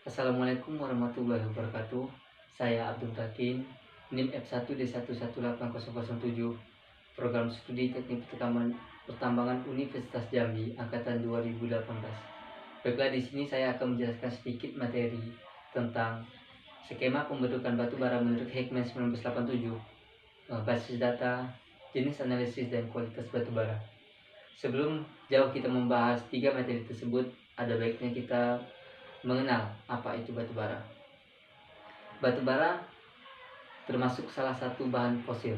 Assalamualaikum warahmatullahi wabarakatuh. Saya Abdul Takin, NIM F1D1180007, Program Studi Teknik Pertambangan Universitas Jambi angkatan 2018. Baiklah, di sini saya akan menjelaskan sedikit materi tentang skema pembentukan batu bara menurut Heckman 1987, basis data, jenis analisis dan kualitas batu bara. Sebelum jauh kita membahas tiga materi tersebut, ada baiknya kita mengenal apa itu batu bara. Batu bara termasuk salah satu bahan fosil,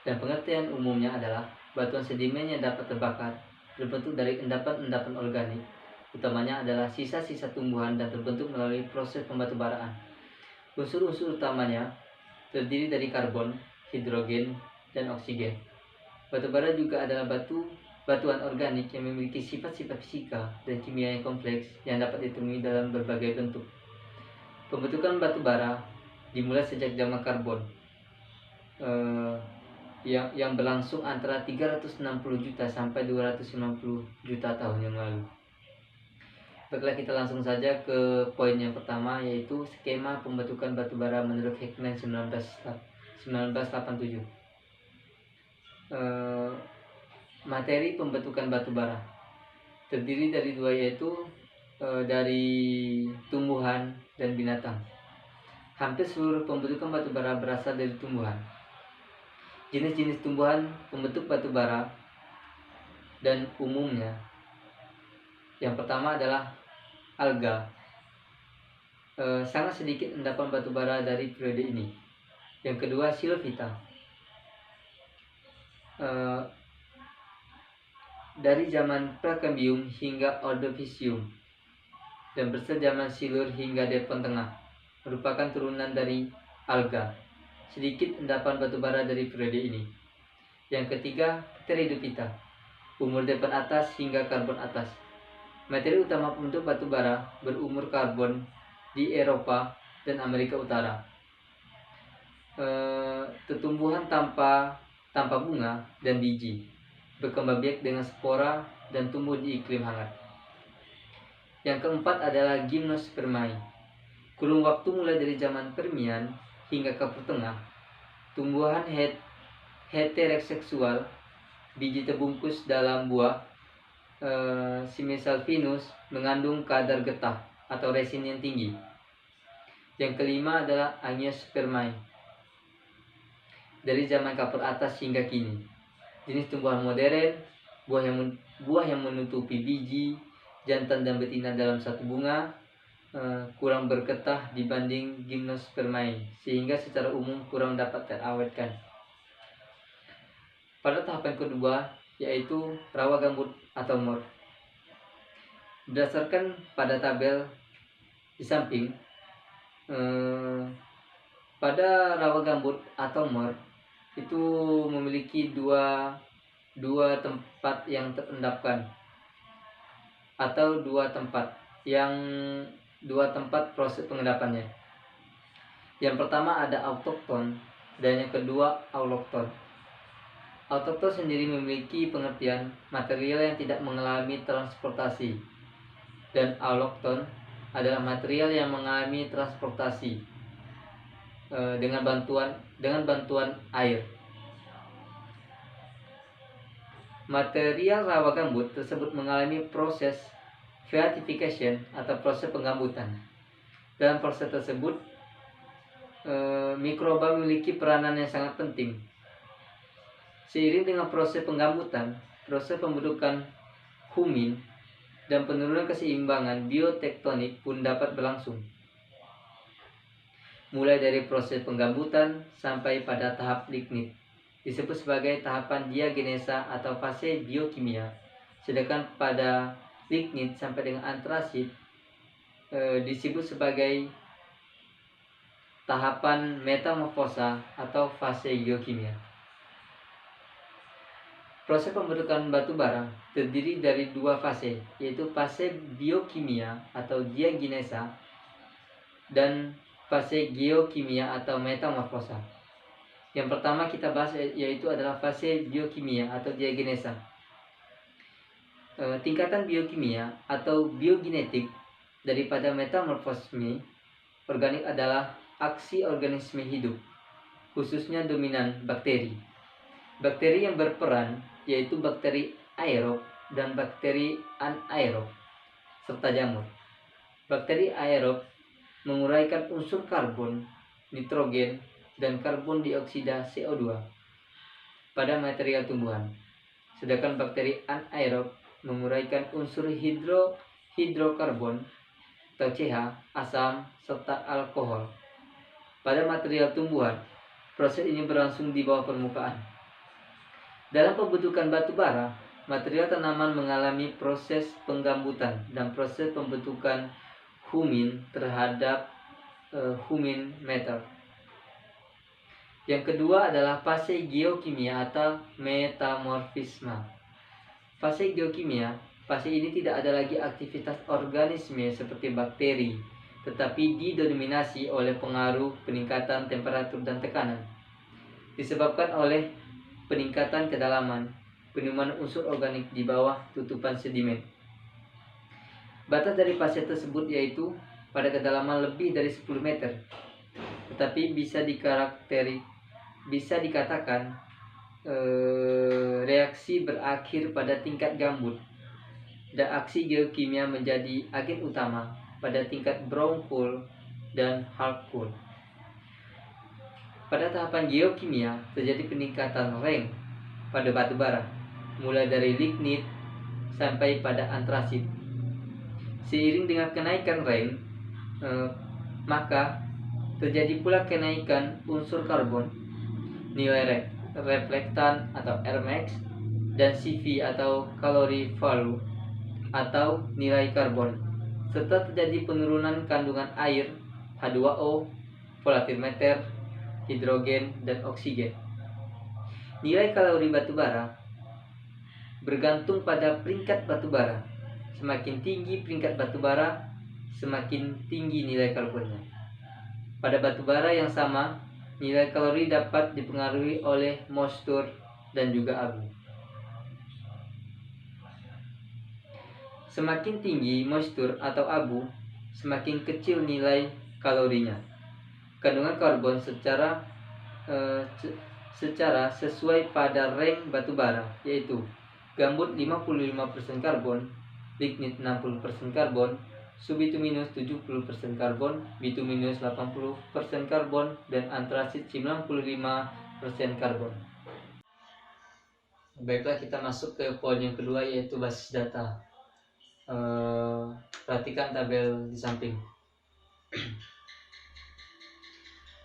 dan pengertian umumnya adalah batuan sedimen yang dapat terbakar, terbentuk dari endapan-endapan organik, utamanya adalah sisa-sisa tumbuhan dan terbentuk melalui proses pembatubaraan. Unsur-unsur utamanya terdiri dari karbon, hidrogen, dan oksigen. Batu bara juga adalah batuan organik yang memiliki sifat-sifat fisika dan kimia yang kompleks yang dapat ditemui dalam berbagai bentuk. Pembentukan batu bara dimulai sejak zaman karbon, yang berlangsung antara 360 juta sampai 250 juta tahun yang lalu. Baiklah, kita langsung saja ke poin yang pertama, yaitu skema pembentukan batu bara menurut Heckman 1987. Materi pembentukan batu bara terdiri dari dua, yaitu dari tumbuhan dan binatang. Hampir seluruh pembentukan batu bara berasal dari tumbuhan. Jenis-jenis tumbuhan pembentuk batu bara dan umumnya, yang pertama adalah alga. Sangat sedikit endapan batu bara dari periode ini. Yang kedua, silofita. Dari zaman Prakambium hingga Ordovisium, dan bersejaman Silur hingga Devon Tengah, merupakan turunan dari alga. Sedikit endapan batu bara dari periode ini. Yang ketiga, Pteridophyta, umur Devon atas hingga Karbon atas. Materi utama pembentuk batu bara berumur karbon di Eropa dan Amerika Utara. Tumbuhan tanpa bunga dan biji, berkembang biak dengan spora dan tumbuh di iklim hangat. Yang keempat adalah Gymnospermae. Kurun waktu mulai dari zaman Permian hingga Kapur Tengah. Tumbuhan heteroseksual, biji terbungkus dalam buah. Simisalvinus mengandung kadar getah atau resin yang tinggi. Yang kelima adalah Angiospermae. Dari zaman Kapur atas hingga kini. Jenis tumbuhan modern, buah yang menutupi biji, jantan dan betina dalam satu bunga, kurang bergetah dibanding Gymnospermae, sehingga secara umum kurang dapat terawetkan. Pada tahapan kedua, yaitu rawa gambut atau mor. Berdasarkan pada tabel di samping, pada rawa gambut atau mor itu memiliki dua tempat yang terendapkan, atau dua tempat proses pengendapannya. Yang pertama ada autokton dan yang kedua aulokton. Autokton sendiri memiliki pengertian material yang tidak mengalami transportasi, dan aulokton adalah material yang mengalami transportasi dengan bantuan air. Material rawa gambut tersebut mengalami proses beatification atau proses penggambutan. Dalam proses tersebut, mikroba memiliki peranan yang sangat penting. Seiring dengan proses penggambutan, proses pembentukan humin dan penurunan keseimbangan biotektonik pun dapat berlangsung. Mulai dari proses penggambutan sampai pada tahap lignit disebut sebagai tahapan diagenesa atau fase biokimia, sedangkan pada lignit sampai dengan antrasit disebut sebagai tahapan metamorfosa atau fase geokimia. Proses pembentukan batu bara terdiri dari dua fase, yaitu fase biokimia atau diagenesa dan fase geokimia atau metamorfosa. Yang pertama kita bahas yaitu adalah fase biokimia atau diagenesa. Tingkatan biokimia atau biogenetik daripada metamorfisme organik adalah aksi organisme hidup, khususnya dominan bakteri. Bakteri yang berperan yaitu bakteri aerob dan bakteri anaerob, serta jamur. Bakteri aerob menguraikan unsur karbon, nitrogen, dan karbon dioksida CO2 pada material tumbuhan. Sedangkan bakteri anaerob menguraikan unsur hidrokarbon atau CH, asam, serta alkohol pada material tumbuhan. Proses ini berlangsung di bawah permukaan. Dalam pembentukan batu bara, material tanaman mengalami proses penggambutan dan proses pembentukan humin terhadap humin metal. Yang kedua adalah fase geokimia atau metamorfisme. Fase geokimia, fase ini tidak ada lagi aktivitas organisme seperti bakteri, tetapi didominasi oleh pengaruh peningkatan temperatur dan tekanan, disebabkan oleh peningkatan kedalaman penemuan unsur organik di bawah tutupan sedimen. Batas dari fase tersebut yaitu pada kedalaman lebih dari 10 meter, tetapi bisa dikatakan reaksi berakhir pada tingkat gambut dan aksi geokimia menjadi agen utama pada tingkat brown coal dan hard coal. Pada tahapan geokimia terjadi peningkatan rank pada batu bara, mulai dari lignit sampai pada antrasit. Seiring dengan kenaikan rank, maka terjadi pula kenaikan unsur karbon, nilai reflektan atau Rmax, dan CV atau kalori value atau nilai karbon, serta terjadi penurunan kandungan air, H2O, volatimeter, hidrogen, dan oksigen. Nilai kalori batubara bergantung pada peringkat batubara. Semakin tinggi peringkat batubara, semakin tinggi nilai karbonnya. Pada batubara yang sama, nilai kalori dapat dipengaruhi oleh moisture dan juga abu. Semakin tinggi moisture atau abu, semakin kecil nilai kalorinya. Kandungan karbon secara sesuai pada rank batubara, yaitu gambut 55% karbon, lignit 60% karbon, subbituminus 70% karbon, bituminus 80% karbon, dan antrasit 95% karbon. Baiklah, kita masuk ke poin yang kedua, yaitu basis data. Perhatikan tabel di samping.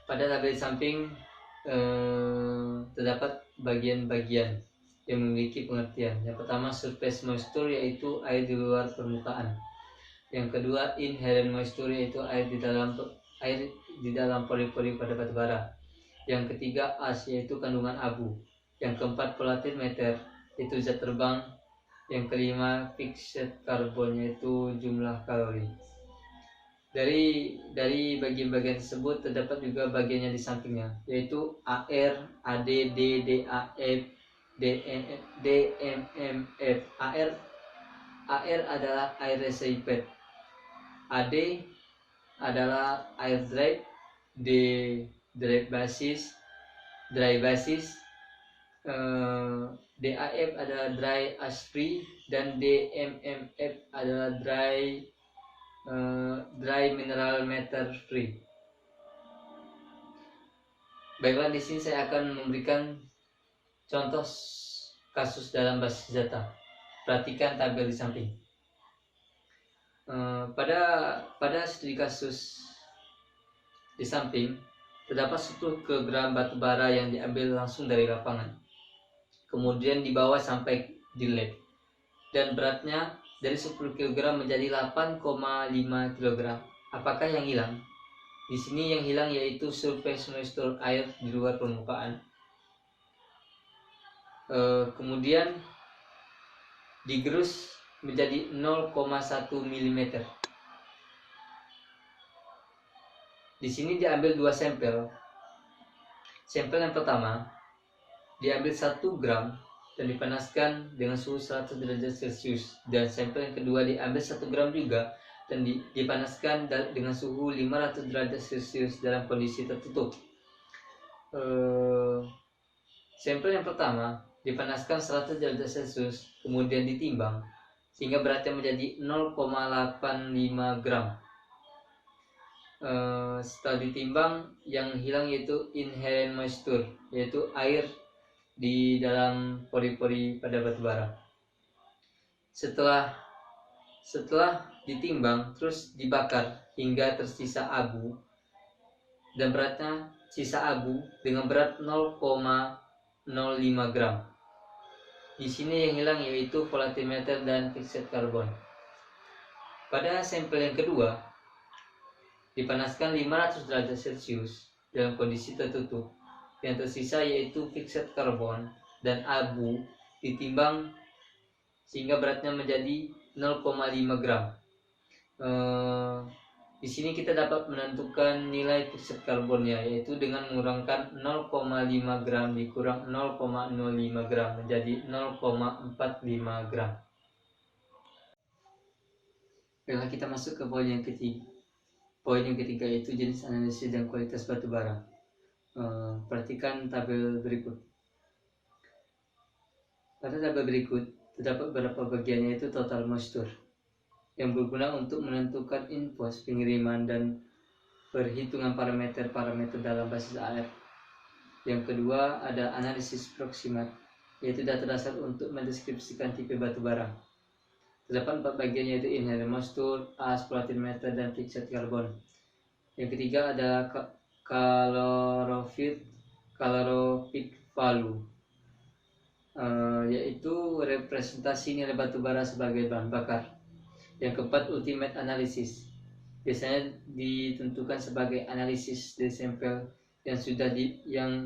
Pada tabel di samping terdapat bagian-bagian yang memiliki pengertian. Yang pertama, surface moisture, yaitu air di luar permukaan. Yang kedua, inherent moisture, yaitu air di dalam pori-pori pada batu bara. Yang ketiga, ash, yaitu kandungan abu. Yang keempat, volatimeter, yaitu zat terbang. Yang kelima, fixed carbon, yaitu jumlah kalori. Dari bagian-bagian tersebut terdapat juga bagiannya di sampingnya, yaitu AR, AD, D, DAF, DMMF. AR adalah air reciprocate, AD adalah air drive, D drive basis, dry basis, DAF adalah dry ash free, dan DMMF adalah dry mineral matter free. Baiklah, di sini saya akan memberikan contoh kasus dalam basis data. Perhatikan tabel di samping. Pada studi kasus di samping terdapat 10 kg batu bara yang diambil langsung dari lapangan, kemudian dibawa sampai di lab, dan beratnya dari 10 kg menjadi 8,5 kg. Apakah yang hilang? Di sini yang hilang yaitu surface moisture, air di luar permukaan. Kemudian digerus menjadi 0,1 mm. Di sini diambil 2 sampel. Sampel yang pertama diambil 1 gram dan dipanaskan dengan suhu 100 derajat Celcius, dan sampel yang kedua diambil 1 gram juga dan dipanaskan dengan suhu 500 derajat Celcius dalam kondisi tertutup. Sampel yang pertama dipanaskan 100 derajat Celcius, kemudian ditimbang sehingga beratnya menjadi 0,85 gram. Setelah ditimbang, yang hilang yaitu inherent moisture, yaitu air di dalam pori-pori pada batu bara. Setelah ditimbang terus dibakar hingga tersisa abu, dan beratnya sisa abu dengan berat 0,05 gram. Di sini yang hilang yaitu volatimeter dan fixed carbon. Pada sampel yang kedua dipanaskan 500 derajat Celcius dalam kondisi tertutup. Yang tersisa yaitu fixed carbon dan abu ditimbang sehingga beratnya menjadi 0,5 gram. Di sini kita dapat menentukan nilai fixed karbonnya, yaitu dengan mengurangkan 0,5 gram dikurang 0,05 gram menjadi 0,45 gram. Baiklah, kita masuk ke poin yang ketiga. Poin yang ketiga yaitu jenis analisis dan kualitas batu bara. Perhatikan tabel berikut. Pada tabel berikut terdapat beberapa bagian, yaitu total moisture yang berguna untuk menentukan infos pengiriman dan perhitungan parameter-parameter dalam basis air. Yang kedua ada analisis proximat, yaitu data dasar untuk mendeskripsikan tipe batu bara. Terdapat 4 bagian, yaitu inherent moisture, as, volatimeter, dan fixed carbon. Yang ketiga ada calorific value, yaitu representasi nilai batu bara sebagai bahan bakar. Yang keempat ultimate analysis, biasanya ditentukan sebagai analisis dari sampel yang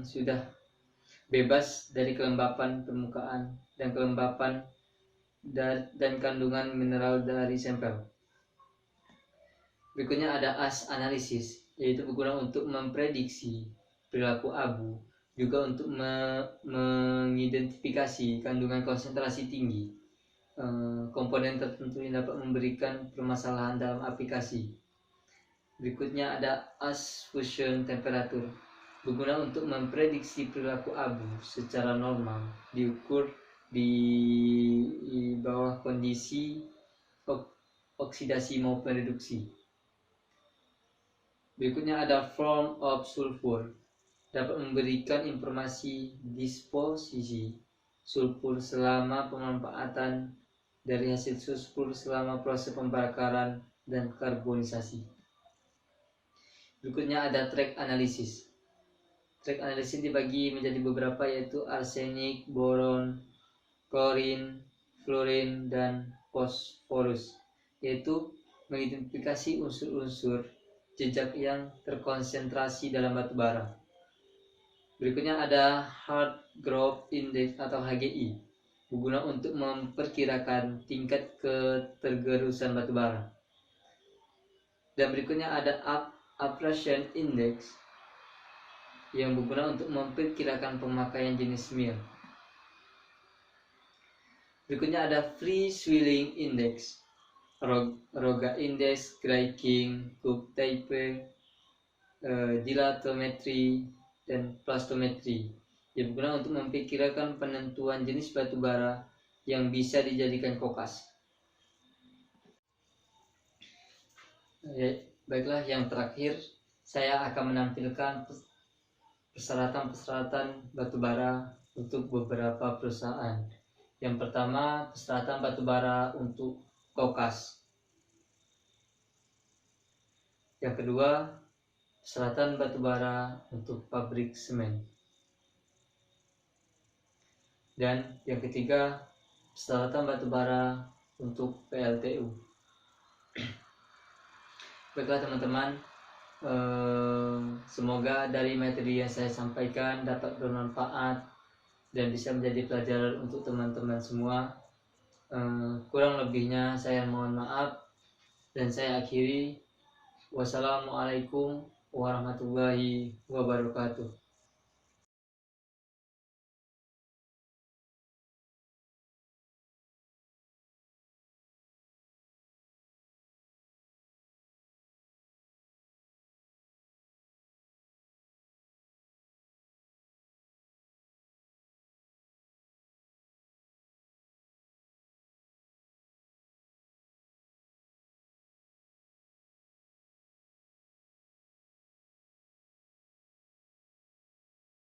sudah bebas dari kelembapan permukaan dan kelembapan dan kandungan mineral dari sampel. Berikutnya ada as analisis, yaitu berguna untuk memprediksi perilaku abu, juga untuk mengidentifikasi kandungan konsentrasi tinggi komponen tertentu yang dapat memberikan permasalahan dalam aplikasi. Berikutnya ada as fusion temperature, berguna untuk memprediksi perilaku abu secara normal diukur di bawah kondisi oksidasi maupun reduksi. Berikutnya ada form of sulfur, dapat memberikan informasi disposisi sulfur selama pemanfaatan dari hasil sulfur selama proses pembakaran dan karbonisasi. Berikutnya ada track analysis. Track analysis dibagi menjadi beberapa, yaitu arsenik, boron, klorin, fluorin, dan fosforus, yaitu mengidentifikasi unsur-unsur jejak yang terkonsentrasi dalam batu bara. Berikutnya ada Hard Groove Index atau HGI, berguna untuk memperkirakan tingkat ketergerusan batu bara. Dan berikutnya ada Abrasion Index, yang berguna untuk memperkirakan pemakaian jenis mill. Berikutnya ada Free Swelling Index, Roga Index, Greiking, Cook Taper, dilatometri, dan plastometri, yang berguna untuk memperkirakan penentuan jenis batu bara yang bisa dijadikan kokas. Baiklah, yang terakhir saya akan menampilkan persyaratan batu bara untuk beberapa perusahaan. Yang pertama, persyaratan batu bara untuk kokas. Yang kedua, persyaratan batu bara untuk pabrik semen. Dan yang ketiga, persyaratan batu bara untuk PLTU. Baiklah teman-teman, semoga dari materi yang saya sampaikan dapat bermanfaat dan bisa menjadi pelajaran untuk teman-teman semua. Kurang lebihnya saya mohon maaf, dan saya akhiri. Wassalamualaikum warahmatullahi wabarakatuh.